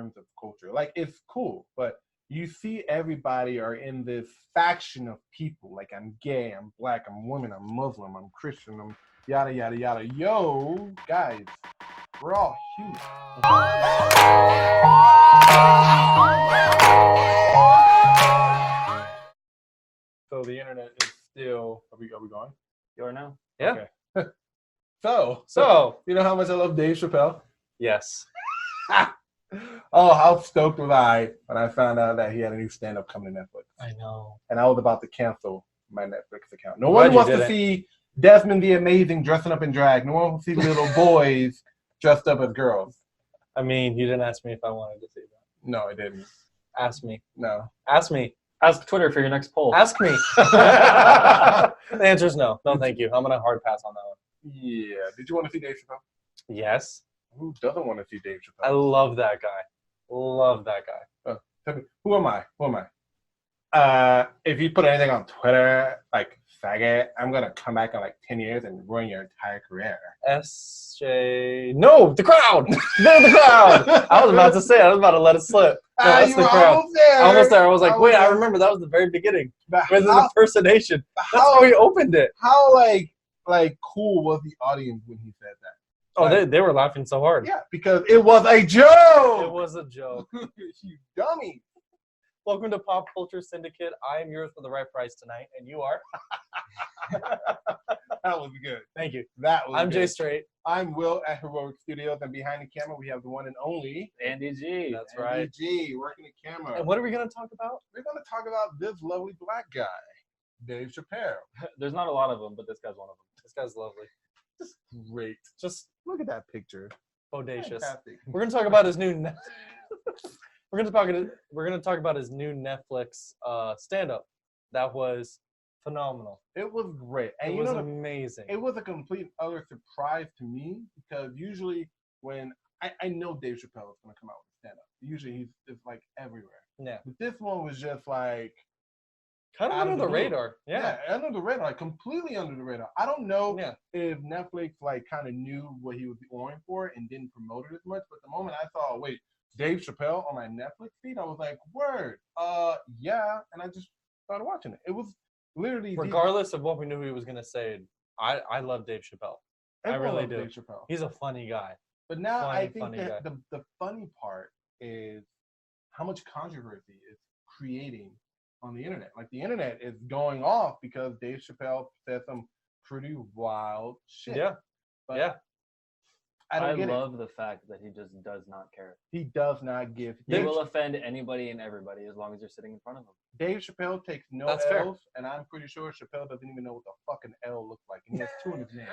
terms of culture. Like, it's cool, but you see everybody are in this faction of people. Like, I'm gay, I'm black, I'm woman, I'm Muslim, I'm Christian, I'm yada, yada, yada. Yo, guys, we're all human. So the internet is still... Are we going? You are now? Yeah. Okay. So, you know how much I love Dave Chappelle? Yes. Oh, how stoked was I when I found out that he had a new stand-up coming to Netflix. I know. And I was about to cancel my Netflix account. No one wants to see Desmond the Amazing dressing up in drag. No one wants to see little boys dressed up as girls. I mean, you didn't ask me if I wanted to see that. No, I didn't. Ask me. No. Ask me. Ask Twitter for your next poll. Ask me. The answer is no. No, thank you. I'm going to hard pass on that one. Yeah. Did you want to see Dave Chappelle? Yes. Who doesn't want to see Dave Chappelle? I love that guy. Love that guy. Tell me, who am I? If you put anything on Twitter, like faggot, I'm gonna come back in like 10 years and ruin your entire career. SJ. No, the crowd. They're the crowd. I was about to say. I was about to let it slip. No, that's the crowd. Almost there. I was like, wait. I remember that was the very beginning. With an impersonation. That's how he opened it. How like cool was the audience when he said that? Oh, like, they were laughing so hard. Yeah, because it was a joke. It was a joke. You dummy. Welcome to Pop Culture Syndicate. I am yours for the right price tonight, and you are. That was good. Thank you. I'm Jay Straight. I'm Will at Heroic Studios, and behind the camera we have the one and only Andy G. That's right. Andy G, working the camera. And what are we going to talk about? We're going to talk about this lovely black guy, Dave Chappelle. There's not a lot of them, but this guy's one of them. This guy's lovely. Just great. Just look at that picture. Bodacious. Fantastic. We're going to talk about his new. We're going to talk about his new Netflix stand-up. That was phenomenal. It was great. And it was amazing. It was a complete utter surprise to me because usually when I know Dave Chappelle is going to come out with stand-up. Usually he's just like everywhere. Yeah. But this one was just like kind of under the radar. Yeah, under the radar, like completely under the radar. I don't know if Netflix like kind of knew what he was going for and didn't promote it as much. But the moment I saw, wait, Dave Chappelle on my Netflix feed, I was like, word, yeah, and I just started watching it. It was literally regardless of what we knew he was gonna say. I love Dave Chappelle. I really do. Dave Chappelle. He's a funny guy. But now I think that the funny part is how much controversy is creating on the internet. Like the internet is going off because Dave Chappelle said some pretty wild shit. Yeah. But I love the fact that he just does not care. He does not give. He will offend anybody and everybody as long as you're sitting in front of him. Dave Chappelle takes no L's, fair. And I'm pretty sure Chappelle doesn't even know what the fucking L looks like, and he has two in his name.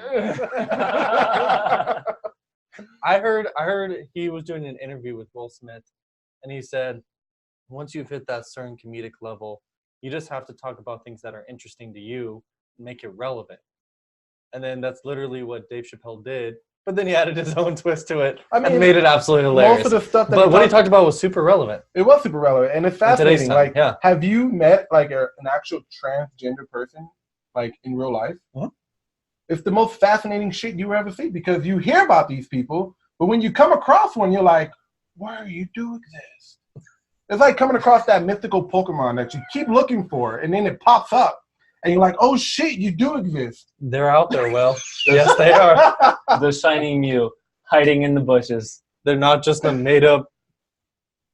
I heard he was doing an interview with Will Smith, and he said, once you've hit that certain comedic level, you just have to talk about things that are interesting to you, and make it relevant. And then that's literally what Dave Chappelle did. But then he added his own twist to it and made it absolutely hilarious. Most of the stuff what he talked about was super relevant. It was super relevant, and it's fascinating. Like, have you met like an actual transgender person, like in real life? Huh? It's the most fascinating shit you ever see because you hear about these people, but when you come across one, you're like, "Where you do exist?" It's like coming across that mythical Pokemon that you keep looking for, and then it pops up. And you're like, oh shit, you do exist. They're out there, Will. Yes, they are. The shiny Mew hiding in the bushes. They're not just a made up.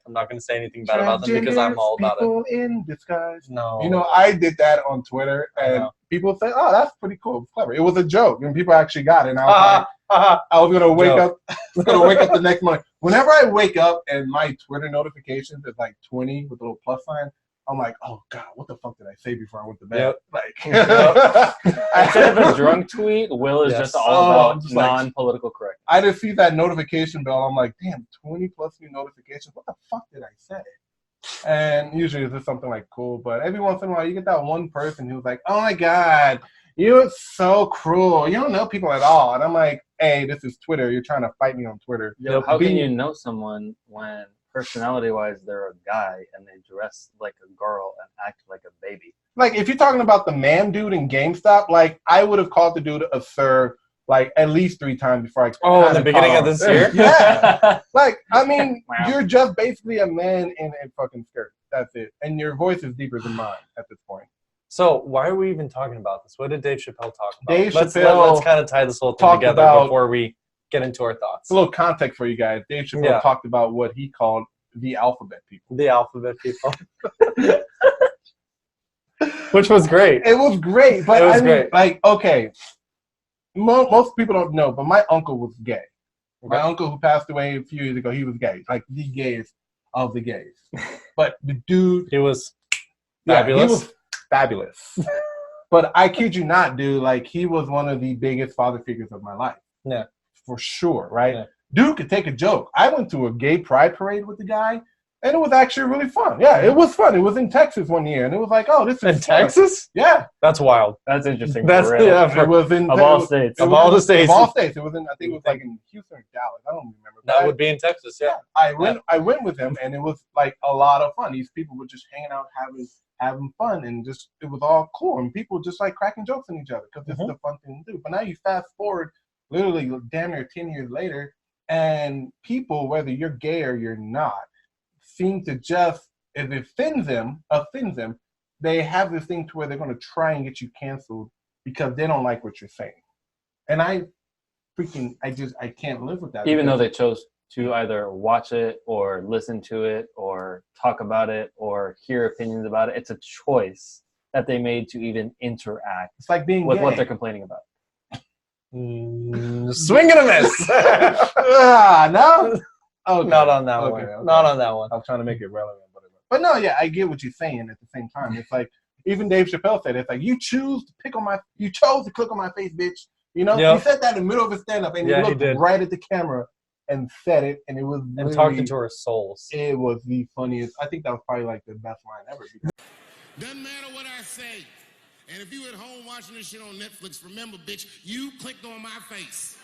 I'm not going to say anything bad about them because I'm all about it. People in disguise. No. You know, I did that on Twitter, and people say, oh, that's pretty cool. It's clever. It was a joke, and people actually got it. And I was I was going to wake up. I was going to wake up the next morning. Whenever I wake up and my Twitter notifications is like 20 with a little plus sign, I'm like, oh God, what the fuck did I say before I went to bed? Instead of a drunk tweet, Will is just all about non-political correct. I just see that notification bell. I'm like, damn, 20 plus new notifications. What the fuck did I say? And usually it's just something like cool, but every once in a while you get that one person who's like, oh my God, you're so cruel. You don't know people at all. And I'm like, hey, this is Twitter. You're trying to fight me on Twitter. Yo, how can you know someone when personality-wise, they're a guy and they dress like a girl and act like a baby? Like, if you're talking about the man dude in GameStop, like, I would have called the dude a sir like at least 3 times before I. Oh, in kinda the beginning caught of on. this year? Yeah. Like, I mean, Wow. you're just basically a man in a fucking skirt. That's it. And your voice is deeper than mine at this point. So why are we even talking about this? What did Dave Chappelle talk about? Dave let's Chappelle kind of tie this whole thing talked together about- before we get into our thoughts. A little context for you guys. Dave Chappelle Yeah. talked about what he called the alphabet people. The alphabet people. Which was great. It was great, but It was I mean, great. like, okay, most people don't know, but my uncle was gay. My uncle who passed away a few years ago, he was gay, like the gayest of the gays. But the dude, He was yeah, fabulous. he was fabulous. But I kid you not, dude, like he was one of the biggest father figures of my life. Yeah. For sure, right? Yeah. Dude could take a joke. I went to a gay pride parade with the guy, and it was actually really fun. Yeah, it was fun. It was in Texas one year, and it was like, oh, this is in fun. Texas? Yeah. That's wild. That's interesting. That's for real. yeah. It was in Of all states. it Of was all in- the states. Of all states. It was in. I think it was like in Houston or Dallas. I don't remember. That would be in Texas, yeah. I went with him, and it was like a lot of fun. These people were just hanging out, having fun, and just it was all cool. And people just like cracking jokes on each other because it's a fun thing to do. But now you fast forward, literally damn near 10 years later, and people, whether you're gay or you're not, seem to just, if it offends them, they have this thing to where they're going to try and get you canceled because they don't like what you're saying. And I can't live with that. Even though they chose to either watch it or listen to it or talk about it or hear opinions about it, it's a choice that they made to even interact it's like being with gay. what they're complaining about. Swing and a miss. No? Okay. Not on that Okay, one. okay. Not on that one. I'm trying to make it relevant. But no, yeah, I get what you're saying at the same time. It's like, even Dave Chappelle said, it's like, you chose to click on my face, bitch. You know? Yep. He said that in the middle of his stand-up, and Yeah, he he looked did. right at the camera and said it, and it was And talked into our souls. It was the funniest. I think that was probably like the best line ever. Doesn't matter what I say. And if you at home watching this shit on Netflix, remember, bitch, you clicked on my face.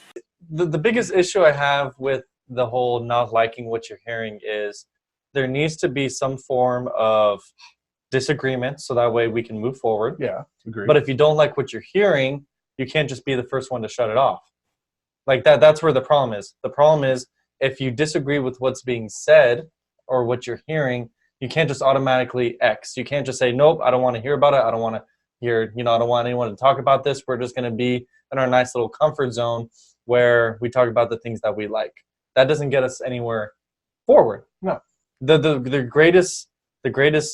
The biggest issue I have with the whole not liking what you're hearing is there needs to be some form of disagreement so that way we can move forward. Yeah, agree. But if you don't like what you're hearing, you can't just be the first one to shut it off. Like that's where the problem is. The problem is if you disagree with what's being said or what you're hearing, you can't just automatically X. You can't just say, nope, I don't want to hear about it. I don't want to hear, I don't want anyone to talk about this. We're just going to be in our nice little comfort zone where we talk about the things that we like. That doesn't get us anywhere forward. No. The greatest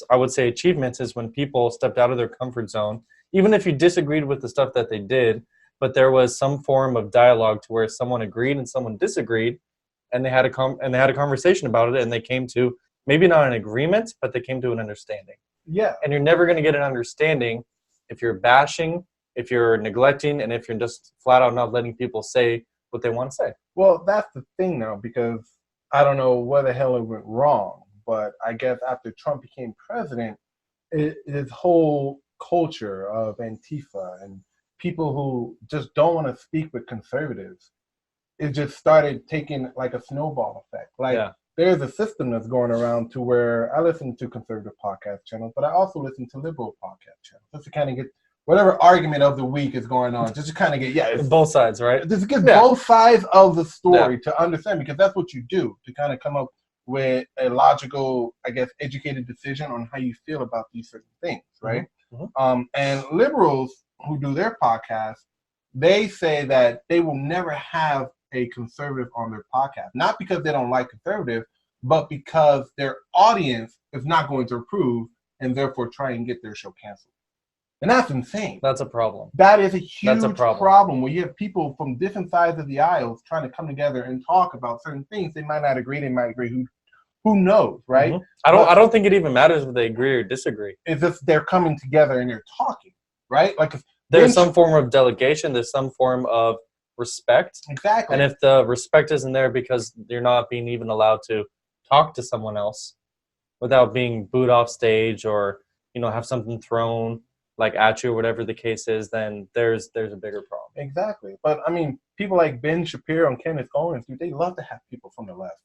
I would say achievements is when people stepped out of their comfort zone, even if you disagreed with the stuff that they did, but there was some form of dialogue to where someone agreed and someone disagreed, and they had a conversation about it, and they came to maybe not an agreement, but they came to an understanding. Yeah. And you're never going to get an understanding if you're bashing, if you're neglecting, and if you're just flat out not letting people say what they want to say. Well, that's the thing now, because I don't know where the hell it went wrong, but I guess after Trump became president, his whole culture of Antifa and people who just don't want to speak with conservatives, it just started taking like a snowball effect. Like there's a system that's going around to where I listen to conservative podcast channels, but I also listen to liberal podcast channels just to kind of get whatever argument of the week is going on, just to kind of get both sides, right? Just get both sides of the story to understand, because that's what you do to kind of come up with a logical, I guess, educated decision on how you feel about these certain things, right? Mm-hmm. And liberals who do their podcast, they say that they will never have a conservative on their podcast, not because they don't like conservative, but because their audience is not going to approve and therefore try and get their show canceled. And that's insane. That's a problem. That is a huge That's a problem where you have people from different sides of the aisles trying to come together and talk about certain things. They might not agree. They might agree. Who knows, right? Mm-hmm. I don't think it even matters if they agree or disagree. It's just they're coming together and they're talking, right? Like there's some form of delegation. There's some form of respect. Exactly. And if the respect isn't there because you're not being even allowed to talk to someone else without being booed off stage or have something thrown like at you or whatever the case is, then there's a bigger problem. Exactly. But I mean, people like Ben Shapiro and Kenneth Owens, dude, they love to have people from the left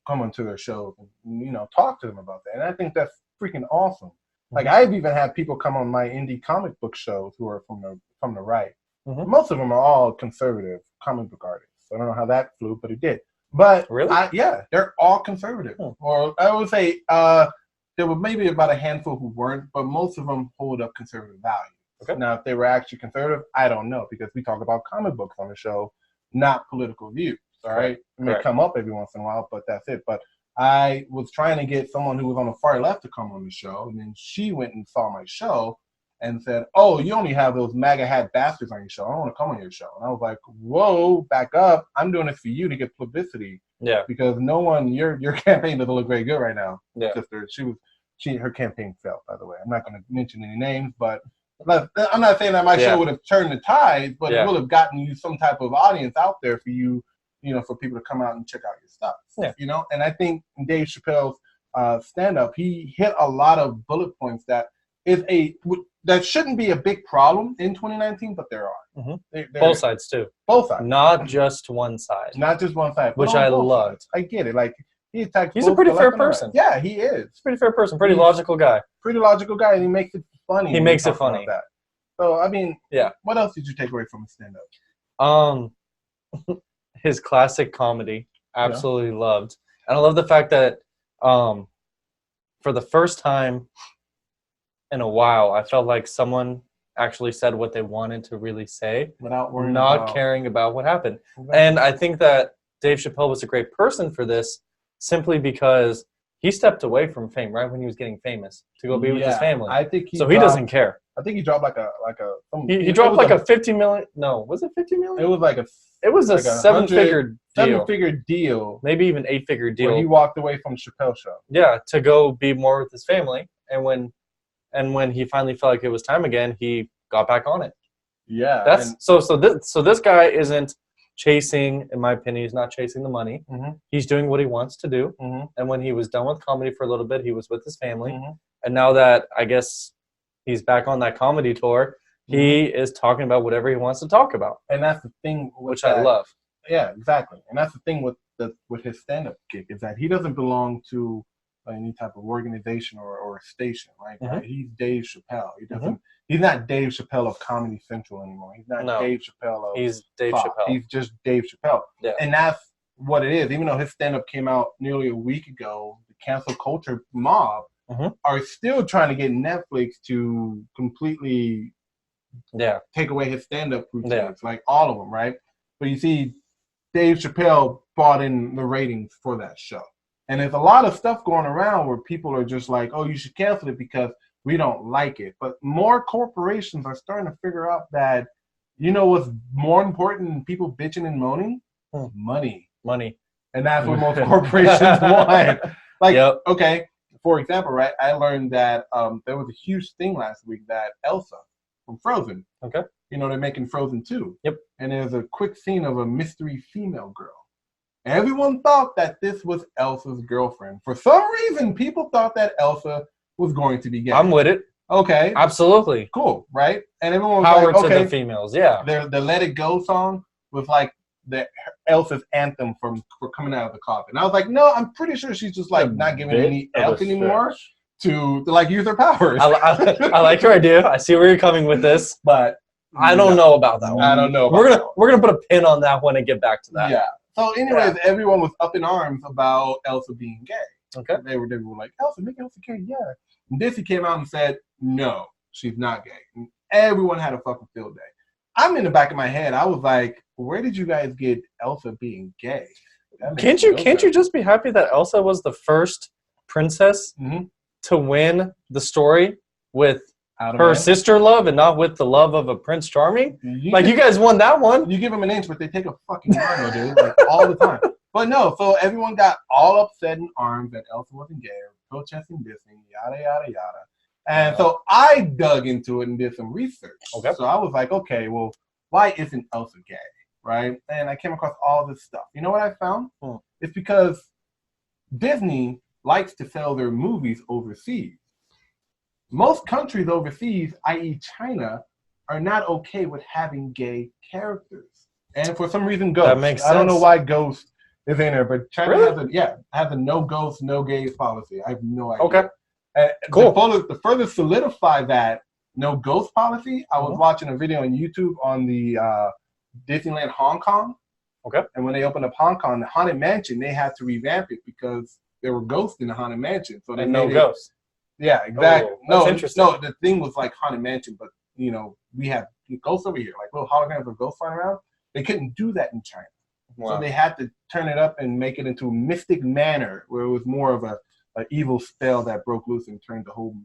come onto their shows and talk to them about that. And I think that's freaking awesome. Like I've even had people come on my indie comic book shows who are from the right. most of them are all conservative comic book artists. I don't know how that flew, but it did. But Really? Yeah, they're all conservative. Or I would say there were maybe about a handful who weren't, but most of them hold up conservative values. Okay. Now, if they were actually conservative, I don't know, because we talk about comic books on the show, not political views. All right, it may come up every once in a while, but that's it. But I was trying to get someone who was on the far left to come on the show, and then she went and saw my show and said, "Oh, you only have those MAGA hat bastards on your show. I don't want to come on your show." And I was like, "Whoa, back up! I'm doing this for you to get publicity." Yeah. Because no one, your campaign doesn't look very good right now, Yeah. sister. Her campaign failed, by the way. I'm not going to mention any names, but I'm not saying that my show would have turned the tide, but it would have gotten you some type of audience out there for you, for people to come out and check out your stuff. Yeah. And I think Dave Chappelle's stand-up, he hit a lot of bullet points that shouldn't be a big problem in 2019, but there are. Mm-hmm. Both sides too. Both sides. Not just one side. Not just one side. Which I loved. Sides. I get it. Like he attacks. He's a pretty fair person. Yeah, he is. He's a pretty fair person. Pretty logical guy. Pretty logical guy, and he makes it funny. He makes it funny. That. So I mean, yeah. What else did you take away from his stand-up? His classic comedy. Absolutely loved, and I love the fact that for the first time in a while, I felt like someone actually said what they wanted to really say without worrying caring about what happened. Exactly. And I think that Dave Chappelle was a great person for this simply because he stepped away from fame right when he was getting famous to go be with his family. I think he doesn't care. I think he dropped like a he dropped like a 50 million. No, was it 50 million? It was like a seven-figure deal. Seven-figure deal. Maybe even 8-figure deal. Where he walked away from Chappelle show. Yeah, to go be more with his family. And when he finally felt like it was time again, he got back on it. Yeah. So this guy isn't chasing, in my opinion, he's not chasing the money. Mm-hmm. He's doing what he wants to do. Mm-hmm. And when he was done with comedy for a little bit, he was with his family. Mm-hmm. And now that I guess he's back on that comedy tour, he is talking about whatever he wants to talk about. And that's the thing, I love. Yeah, exactly. And that's the thing with his stand-up gig is that he doesn't belong to any type of organization or station, right? Mm-hmm. Right? He's Dave Chappelle. He doesn't. He's not Dave Chappelle of Comedy Central anymore. He's not Dave Chappelle of. He's Dave Fox. Chappelle. He's just Dave Chappelle. Yeah. And that's what it is. Even though his stand-up came out nearly a week ago, the cancel culture mob are still trying to get Netflix to completely take away his stand-up routines, like all of them, right? But you see, Dave Chappelle brought in the ratings for that show. And there's a lot of stuff going around where people are just like, oh, you should cancel it because we don't like it. But more corporations are starting to figure out that, what's more important than people bitching and moaning? Money. And that's what most corporations want. Like, okay, for example, right, I learned that there was a huge thing last week that Elsa from Frozen. Okay. They're making Frozen 2. Yep. And there's a quick scene of a mystery female girl. Everyone thought that this was Elsa's girlfriend. For some reason, people thought that Elsa was going to be gay. I'm with it. Okay. Absolutely. Cool, right? And everyone was Power like, okay. to the females, yeah. The Let It Go song was like the Elsa's anthem for coming out of the coffin. And I was like, no, I'm pretty sure she's just like not giving any F anymore to like use her powers. I like your idea. I see where you're coming with this. But I don't know about that one. I don't know. We're gonna put a pin on that one and get back to that. Yeah. So, anyways, everyone was up in arms about Elsa being gay. Okay. They were like, Elsa, make Elsa gay, yeah. And Disney came out and said, no, she's not gay. And everyone had a fucking field day. I'm in the back of my head. I was like, where did you guys get Elsa being gay? Can't you just be happy that Elsa was the first princess to win the story with her sister love and not with the love of a Prince Charming? You guys won that one. You give them an inch, but they take a fucking mile, dude, like all the time. But no, so everyone got all upset in arms that Elsa wasn't gay, protesting Disney, yada, yada, yada. And so I dug into it and did some research. Okay. So I was like, okay, well, why isn't Elsa gay, right? And I came across all this stuff. You know what I found? It's because Disney likes to sell their movies overseas. Most countries overseas, i.e. China, are not okay with having gay characters. And for some reason, Ghost. That makes sense. I don't know why Ghost is in there, but China really? has a no ghost, no gays policy. I have no idea. Okay. Cool. To further solidify that, no ghost policy. I was watching a video on YouTube on the Disneyland Hong Kong. Okay. And when they opened up Hong Kong, the Haunted Mansion, they had to revamp it because there were ghosts in the Haunted Mansion. So they And made no ghosts. Yeah, exactly. Oh, that's no, interesting. no, the thing was like Haunted Mansion, but you know, we have ghosts over here, like little holograms of ghosts flying around. They couldn't do that in China. Wow. So they had to turn it up and make it into a mystic manner where it was more of a evil spell that broke loose and turned the whole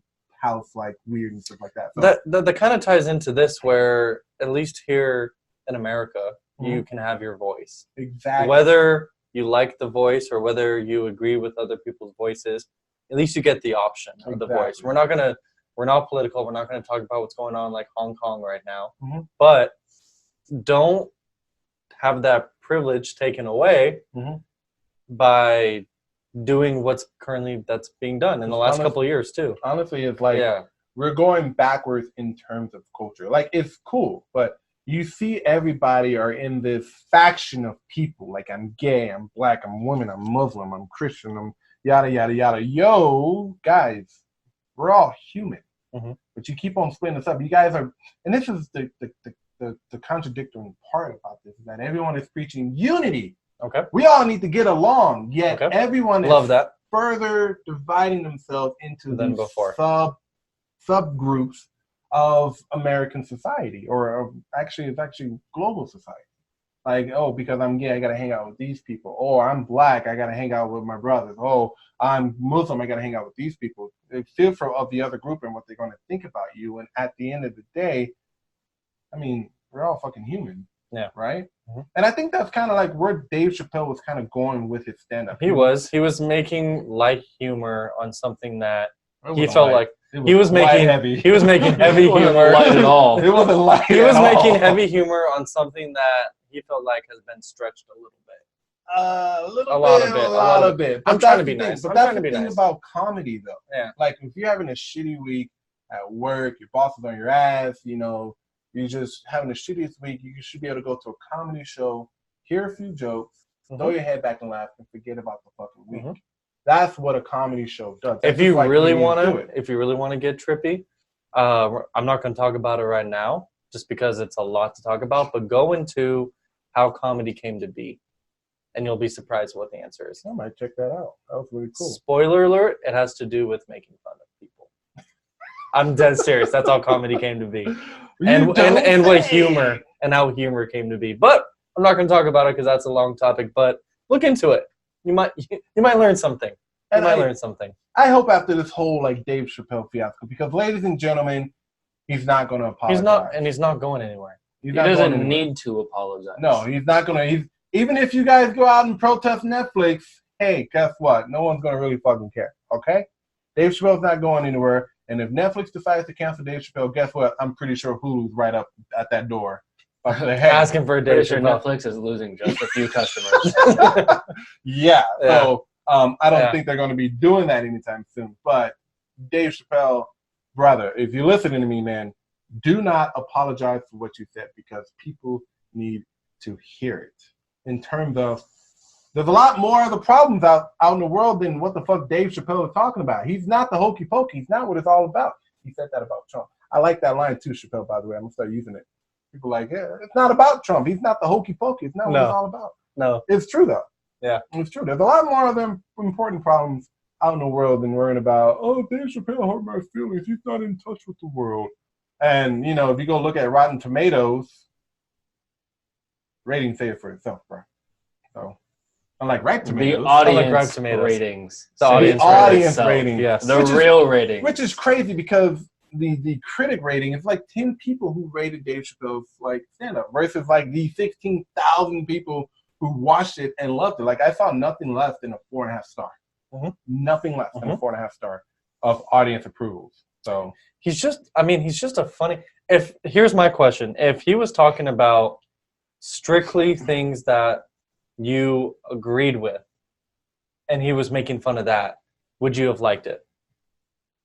house like weird and stuff like that. So, That kind of ties into this, where at least here in America, you can have your voice. exactly. Whether you like the voice or whether you agree with other people's voices, at least you get the option of the voice. We're not political. We're not gonna talk about what's going on like Hong Kong right now, but don't have that privilege taken away by doing what's currently that's being done in the last couple of years too. Honestly, it's like we're going backwards in terms of culture. Like, it's cool, but you see everybody are in this faction of people. Like, I'm gay, I'm black, I'm woman, I'm Muslim, I'm Christian, I'm yada, yada, yada. Yo, guys, we're all human. But you keep on splitting this up. You guys are, and this is the contradictory part about this, is that everyone is preaching unity. Okay. We all need to get along, yet everyone is further dividing themselves into these subgroups of American society, or actually, it's actually global society. Like, oh, because I'm gay, I gotta hang out with these people. Oh, I'm black, I gotta hang out with my brothers. Oh, I'm Muslim, I gotta hang out with these people. They feel for of the other group and what they're gonna think about you. And at the end of the day, I mean, we're all fucking human. Yeah. Right? And I think that's kind of like where Dave Chappelle was kind of going with his stand-up. He was making light humor on something that he felt like he was making heavy. He was making heavy humor. Light at all. It wasn't light. He was making heavy humor on something that he felt like has been stretched a little bit. A lot of bit. I'm trying to be nice. But that's the thing about comedy, though. Yeah. Like, if you're having a shitty week at work, your boss is on your ass, you know, you're just having a shittiest week, you should be able to go to a comedy show, hear a few jokes, throw your head back and laugh, and forget about the fucking week. That's what a comedy show does. If you really want to get trippy, I'm not going to talk about it right now, just because it's a lot to talk about. But go into how comedy came to be, and you'll be surprised what the answer is. I might check that out. That was really cool. Spoiler alert: it has to do with making fun of people. I'm dead serious. That's how comedy came to be, and what humor and how humor came to be. But I'm not going to talk about it because that's a long topic. But look into it. You might learn something. Learn something. I hope after this whole like Dave Chappelle fiasco, because ladies and gentlemen, he's not going to apologize. He's not going anywhere. He doesn't need to apologize. No, he's not going to. Even if you guys go out and protest Netflix, hey, guess what? No one's going to really fucking care. Okay? Dave Chappelle's not going anywhere. And if Netflix decides to cancel Dave Chappelle, guess what? I'm pretty sure Hulu's right up at that door. Asking for a Dave Chappelle. Netflix is losing just a few customers. Yeah. So I don't think they're going to be doing that anytime soon. But Dave Chappelle, brother, if you're listening to me, man, do not apologize for what you said, because people need to hear it. In terms of, there's a lot more of the problems out in the world than what the fuck Dave Chappelle is talking about. He's not the hokey pokey. He's not what it's all about. He said that about Trump. I like that line too, Chappelle, by the way. I'm going to start using it. People are like, yeah, it's not about Trump. He's not the hokey pokey. It's not what it's all about. No. It's true, though. Yeah. It's true. There's a lot more of them important problems out in the world than worrying about, oh, Dave Chappelle hurt my feelings. He's not in touch with the world. And, you know, if you go look at Rotten Tomatoes, ratings say it for itself, bro. So, unlike Rotten Tomatoes. The audience ratings. The audience ratings. Yes. The real ratings. Which is crazy, because the critic rating is like 10 people who rated Dave Chappelle's like stand-up versus like the 16,000 people who watched it and loved it. Like, I saw nothing less than a 4.5 star. Nothing less than a 4.5 star of audience approvals. So he's just a funny. Here's my question: if he was talking about strictly things that you agreed with, and he was making fun of that, would you have liked it?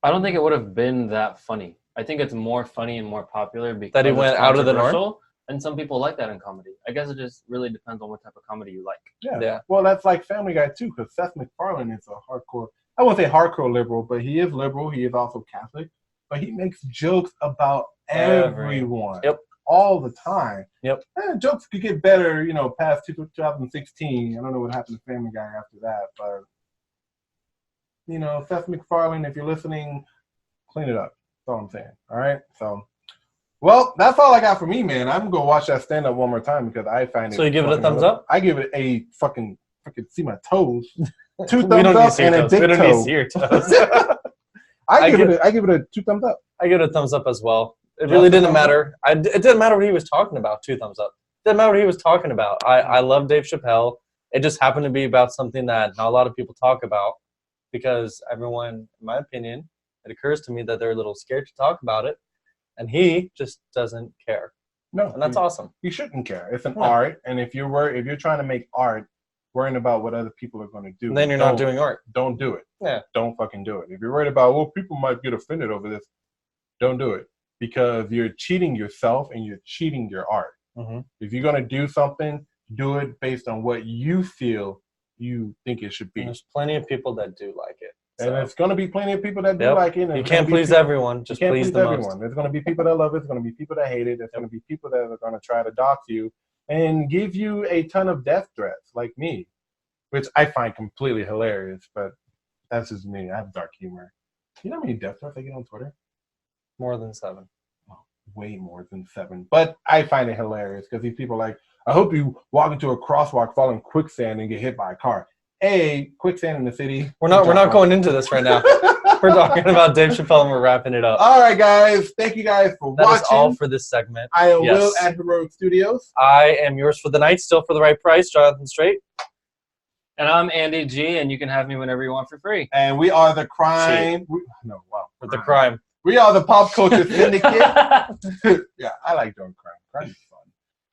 I don't think it would have been that funny. I think it's more funny and more popular because that he went out of the norm. And some people like that in comedy. I guess it just really depends on what type of comedy you like. Yeah. Well, that's like Family Guy too, because Seth MacFarlane is a hardcore, I won't say hardcore liberal, but he is liberal. He is also Catholic. but he makes jokes about Every- everyone. Yep. All the time. Yep. And jokes could get better, you know, past 2016. I don't know what happened to Family Guy after that, but you know, Seth MacFarlane, if you're listening, clean it up. That's all I'm saying. All right. So, well, that's all I got for me, man. I'm gonna watch that stand up one more time because I find it. So you give it a fucking thumbs hilarious. up? I give it a fucking see my toes. 2 We thumbs don't need to up see your and a toes. big We don't need to toe. see your toes. I give it a 2 thumbs up. I give it a thumbs up as well. It Just really a didn't thumbs matter. It didn't matter what he was talking about. 2 thumbs up. Didn't matter what he was talking about. I love Dave Chappelle. It just happened to be about something that not a lot of people talk about because everyone, in my opinion, it occurs to me that they're a little scared to talk about it, and he just doesn't care, No, and that's awesome. you shouldn't care. It's an No. art, and if you're trying to make art, worrying about what other people are going to do, And then you're not doing art. Don't do it. Yeah. Don't fucking do it. If you're worried about, well, people might get offended over this, don't do it because you're cheating yourself and you're cheating your art. Mm-hmm. If you're going to do something, do it based on what you feel you think it should be. And there's plenty of people that do like it. And So, there's going to be plenty of people that do yep. like it. and You there's can't gonna be please people- everyone. Just you can't please the everyone. most. There's going to be people that love it. There's going to be people that hate it. There's going to be people that are going to try to dox you and give you a ton of death threats, like me, which I find completely hilarious. But that's just me. I have dark humor. You know how many death threats I get on Twitter? More than 7. Way more than 7. But I find it hilarious because these people are like, I hope you walk into a crosswalk, fall in quicksand, and get hit by a car. Quicksand in the city. We're not going into this right now. We're talking about Dave Chappelle and we're wrapping it up. All right, guys. Thank you guys for That watching. is all for this segment. I am Yes. Will at Heroic Studios. I am yours for the night, still for the right price, Jonathan Strait. And I'm Andy G, and you can have me whenever you want for free. And we are the crime. For the crime. We are the Pop Culture Syndicate. Yeah, I like doing crime. Crime is fun.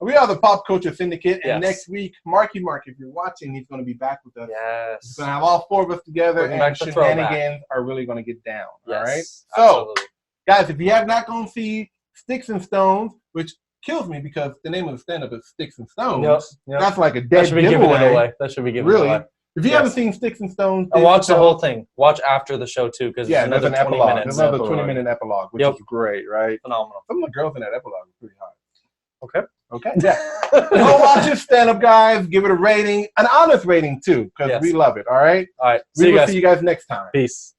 We are the Pop Culture Syndicate. And Yes. next week, Marky Mark, if you're watching, he's going to be back with us. He's Yes. going to have all 4 of us together. Bringing And back the throwback. shenanigans are really going to get down. Yes. All right? So, Absolutely. guys, if you have not gone to see Sticks and Stones, which kills me because the name of the stand-up is Sticks and Stones. Yep. That's like a That dead should be giving giveaway. it away. That should be giving Really? it away. If you Yes. haven't seen Sticks and Stones, And Dave watch the Chappelle- whole thing. Watch after the show too, because Yeah, it's there's another an 20 epilogue. minutes. There's another Epilogue. 20-minute epilogue, which Yep. is great, right? Phenomenal. Some of the girls in that epilogue are pretty hot. Okay. Okay. Yeah. Go watch it, stand up, guys. Give it a rating, an honest rating too, because Yes. we love it. All right. All right. We See you will guys. see you guys next time. Peace.